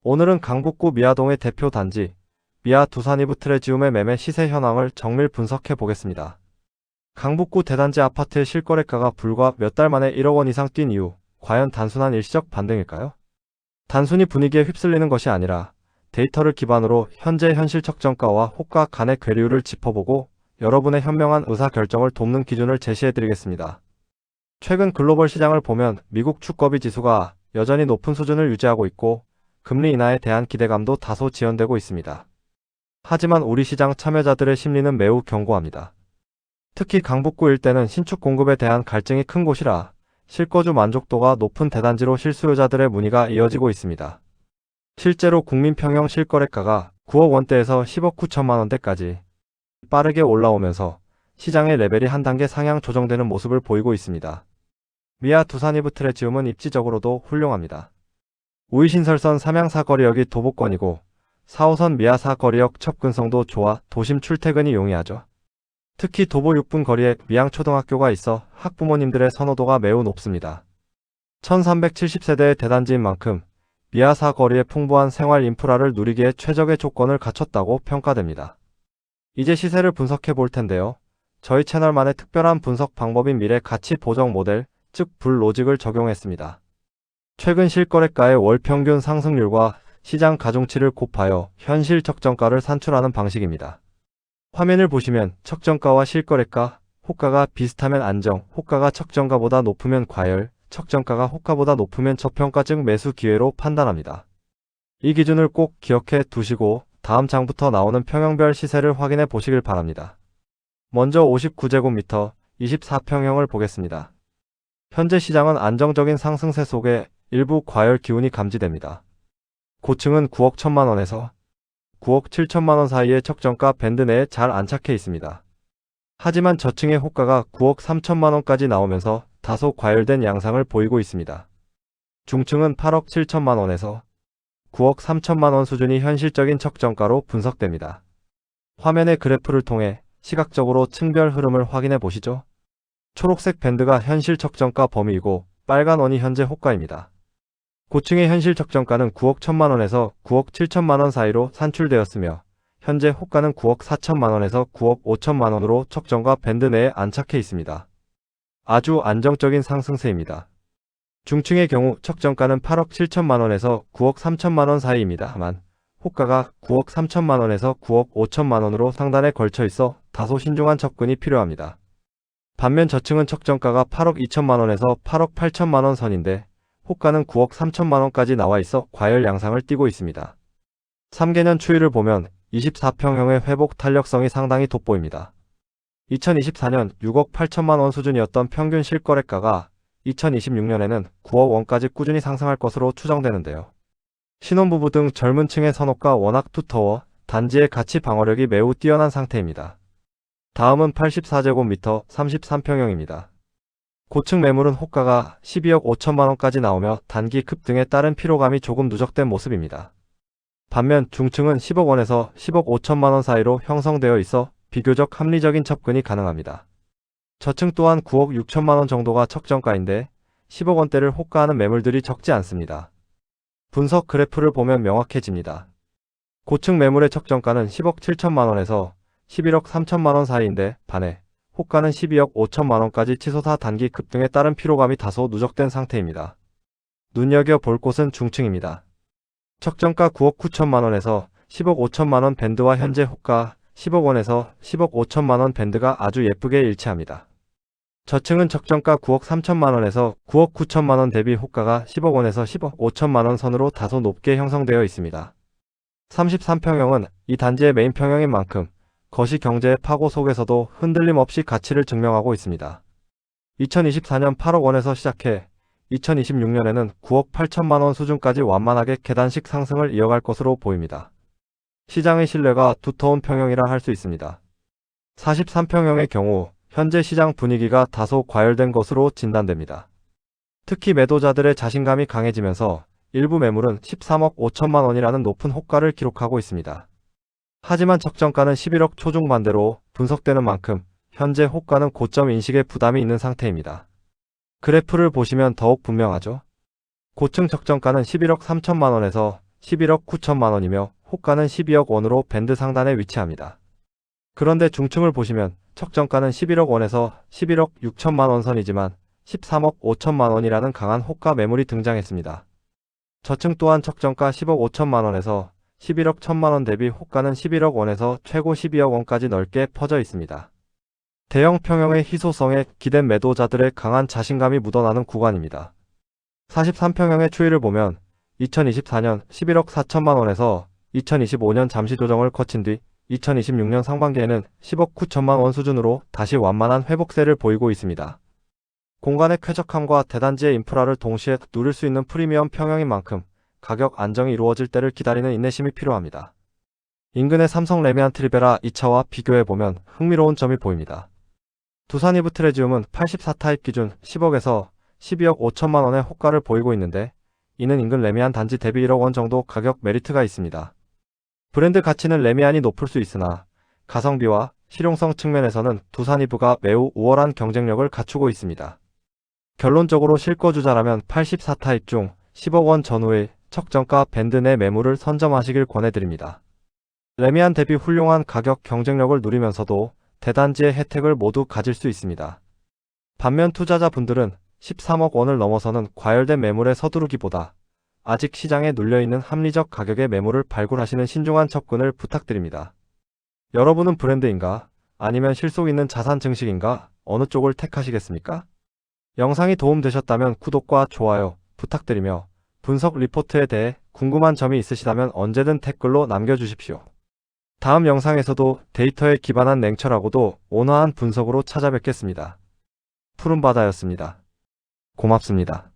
오늘은 강북구 미아동의 대표 단지 미아 두산이브트레지움의 매매 시세 현황을 정밀 분석해 보겠습니다. 강북구 대단지 아파트의 실거래가가 불과 몇 달 만에 1억 원 이상 뛴 이유, 과연 단순한 일시적 반등일까요? 단순히 분위기에 휩쓸리는 것이 아니라 데이터를 기반으로 현재 현실 적정가와 호가 간의 괴리율을 짚어보고 여러분의 현명한 의사결정을 돕는 기준을 제시해드리겠습니다. 최근 글로벌 시장을 보면 미국 주거비 지수가 여전히 높은 수준을 유지하고 있고 금리 인하에 대한 기대감도 다소 지연되고 있습니다. 하지만 우리 시장 참여자들의 심리는 매우 견고합니다. 특히 강북구 일대는 신축 공급에 대한 갈증이 큰 곳이라 실거주 만족도가 높은 대단지로 실수요자들의 문의가 이어지고 있습니다. 실제로 국민평형 실거래가가 9억 원대에서 10억 9천만 원대까지 빠르게 올라오면서 시장의 레벨이 한 단계 상향 조정되는 모습을 보이고 있습니다. 미아 두산이브트레지움은 입지적으로도 훌륭합니다. 우이신설선 삼양사거리역이 도보권이고 4호선 미아사거리역 접근성도 좋아 도심 출퇴근이 용이하죠. 특히 도보 6분 거리에 미양초등학교가 있어 학부모님들의 선호도가 매우 높습니다. 1370세대의 대단지인 만큼 미아사거리의 풍부한 생활 인프라를 누리기에 최적의 조건을 갖췄다고 평가됩니다. 이제 시세를 분석해 볼 텐데요. 저희 채널만의 특별한 분석 방법인 미래 가치 보정 모델, 즉 불로직을 적용했습니다. 최근 실거래가의 월 평균 상승률과 시장 가중치를 곱하여 현실 적정가를 산출하는 방식입니다. 화면을 보시면 적정가와 실거래가, 호가가 비슷하면 안정, 호가가 적정가보다 높으면 과열, 적정가가 호가보다 높으면 저평가 즉 매수 기회로 판단합니다. 이 기준을 꼭 기억해 두시고 다음 장부터 나오는 평형별 시세를 확인해 보시길 바랍니다. 먼저 59제곱미터 24평형을 보겠습니다. 현재 시장은 안정적인 상승세 속에 일부 과열 기운이 감지됩니다. 고층은 9억 1천만 원에서 9억 7천만 원 사이의 적정가 밴드 내에 잘 안착해 있습니다. 하지만 저층의 호가가 9억 3천만 원까지 나오면서 다소 과열된 양상을 보이고 있습니다. 중층은 8억 7천만 원에서 9억 3천만 원 수준이 현실적인 적정가로 분석됩니다. 화면의 그래프를 통해 시각적으로 층별 흐름을 확인해 보시죠. 초록색 밴드가 현실 적정가 범위이고 빨간 원이 현재 호가입니다. 고층의 현실 적정가는 9억 1천만 원에서 9억 7천만 원 사이로 산출되었으며 현재 호가는 9억 4천만 원에서 9억 5천만 원으로 적정가 밴드 내에 안착해 있습니다. 아주 안정적인 상승세입니다. 중층의 경우 적정가는 8억 7천만 원에서 9억 3천만 원 사이입니다만 호가가 9억 3천만 원에서 9억 5천만 원으로 상단에 걸쳐 있어 다소 신중한 접근이 필요합니다. 반면 저층은 적정가가 8억 2천만 원에서 8억 8천만 원 선인데 호가는 9억 3천만 원까지 나와 있어 과열 양상을 띠고 있습니다. 3개년 추이를 보면 24평형의 회복 탄력성이 상당히 돋보입니다. 2024년 6억 8천만 원 수준이었던 평균 실거래가가 2026년에는 9억 원까지 꾸준히 상승할 것으로 추정되는데요. 신혼부부 등 젊은 층의 선호가 워낙 두터워 단지의 가치 방어력이 매우 뛰어난 상태입니다. 다음은 84제곱미터 33평형입니다. 고층 매물은 호가가 12억 5천만 원까지 나오며 단기 급등에 따른 피로감이 조금 누적된 모습입니다. 반면 중층은 10억 원에서 10억 5천만 원 사이로 형성되어 있어 비교적 합리적인 접근이 가능합니다. 저층 또한 9억 6천만 원 정도가 적정가인데 10억 원대를 호가하는 매물들이 적지 않습니다. 분석 그래프를 보면 명확해집니다. 고층 매물의 적정가는 10억 7천만 원에서 11억 3천만 원 사이인데 반해 호가는 12억 5천만 원까지 치솟아 단기 급등에 따른 피로감이 다소 누적된 상태입니다. 눈여겨볼 곳은 중층입니다. 적정가 9억 9천만 원에서 10억 5천만 원 밴드와 현재 호가 10억 원에서 10억 5천만 원 밴드가 아주 예쁘게 일치합니다. 저층은 적정가 9억 3천만 원에서 9억 9천만 원 대비 호가가 10억 원에서 10억 5천만 원 선으로 다소 높게 형성되어 있습니다. 33평형은 이 단지의 메인 평형인 만큼 거시 경제의 파고 속에서도 흔들림 없이 가치를 증명하고 있습니다. 2024년 8억 원에서 시작해 2026년에는 9억 8천만 원 수준까지 완만하게 계단식 상승을 이어갈 것으로 보입니다. 시장의 신뢰가 두터운 평형이라 할 수 있습니다. 43평형의 경우 현재 시장 분위기가 다소 과열된 것으로 진단됩니다. 특히 매도자들의 자신감이 강해지면서 일부 매물은 13억 5천만 원이라는 높은 호가를 기록하고 있습니다. 하지만 적정가는 11억 초중반대로 분석되는 만큼 현재 호가는 고점 인식에 부담이 있는 상태입니다. 그래프를 보시면 더욱 분명하죠. 고층 적정가는 11억 3천만 원에서 11억 9천만 원이며 호가는 12억 원으로 밴드 상단에 위치합니다. 그런데 중층을 보시면 척정가는 11억 원에서 11억 6천만 원 선이지만 13억 5천만 원이라는 강한 호가 매물이 등장했습니다. 저층 또한 척정가 10억 5천만 원에서 11억 1천만 원 대비 호가는 11억 원에서 최고 12억 원까지 넓게 퍼져 있습니다. 대형 평형의 희소성에 기댄 매도자들의 강한 자신감이 묻어나는 구간입니다. 43평형의 추이를 보면 2024년 11억 4천만 원에서 2025년 잠시 조정을 거친 뒤 2026년 상반기에는 10억 9천만 원 수준으로 다시 완만한 회복세를 보이고 있습니다. 공간의 쾌적함과 대단지의 인프라를 동시에 누릴 수 있는 프리미엄 평형인 만큼 가격 안정이 이루어질 때를 기다리는 인내심이 필요합니다. 인근의 삼성 레미안 트리베라 2차와 비교해보면 흥미로운 점이 보입니다. 두산 이브 트레지움은 84타입 기준 10억에서 12억 5천만 원의 호가를 보이고 있는데 이는 인근 레미안 단지 대비 1억 원 정도 가격 메리트가 있습니다. 브랜드 가치는 레미안이 높을 수 있으나 가성비와 실용성 측면에서는 두산 이브가 매우 우월한 경쟁력을 갖추고 있습니다. 결론적으로 실거주자라면 84타입 중 10억 원 전후의 척정가 밴드 내 매물을 선점하시길 권해드립니다. 레미안 대비 훌륭한 가격 경쟁력을 누리면서도 대단지의 혜택을 모두 가질 수 있습니다. 반면 투자자분들은 13억 원을 넘어서는 과열된 매물에 서두르기보다 아직 시장에 눌려있는 합리적 가격의 매물을 발굴하시는 신중한 접근을 부탁드립니다. 여러분은 브랜드인가? 아니면 실속 있는 자산 증식인가? 어느 쪽을 택하시겠습니까? 영상이 도움되셨다면 구독과 좋아요 부탁드리며 분석 리포트에 대해 궁금한 점이 있으시다면 언제든 댓글로 남겨주십시오. 다음 영상에서도 데이터에 기반한 냉철하고도 온화한 분석으로 찾아뵙겠습니다. 푸른바다였습니다. 고맙습니다.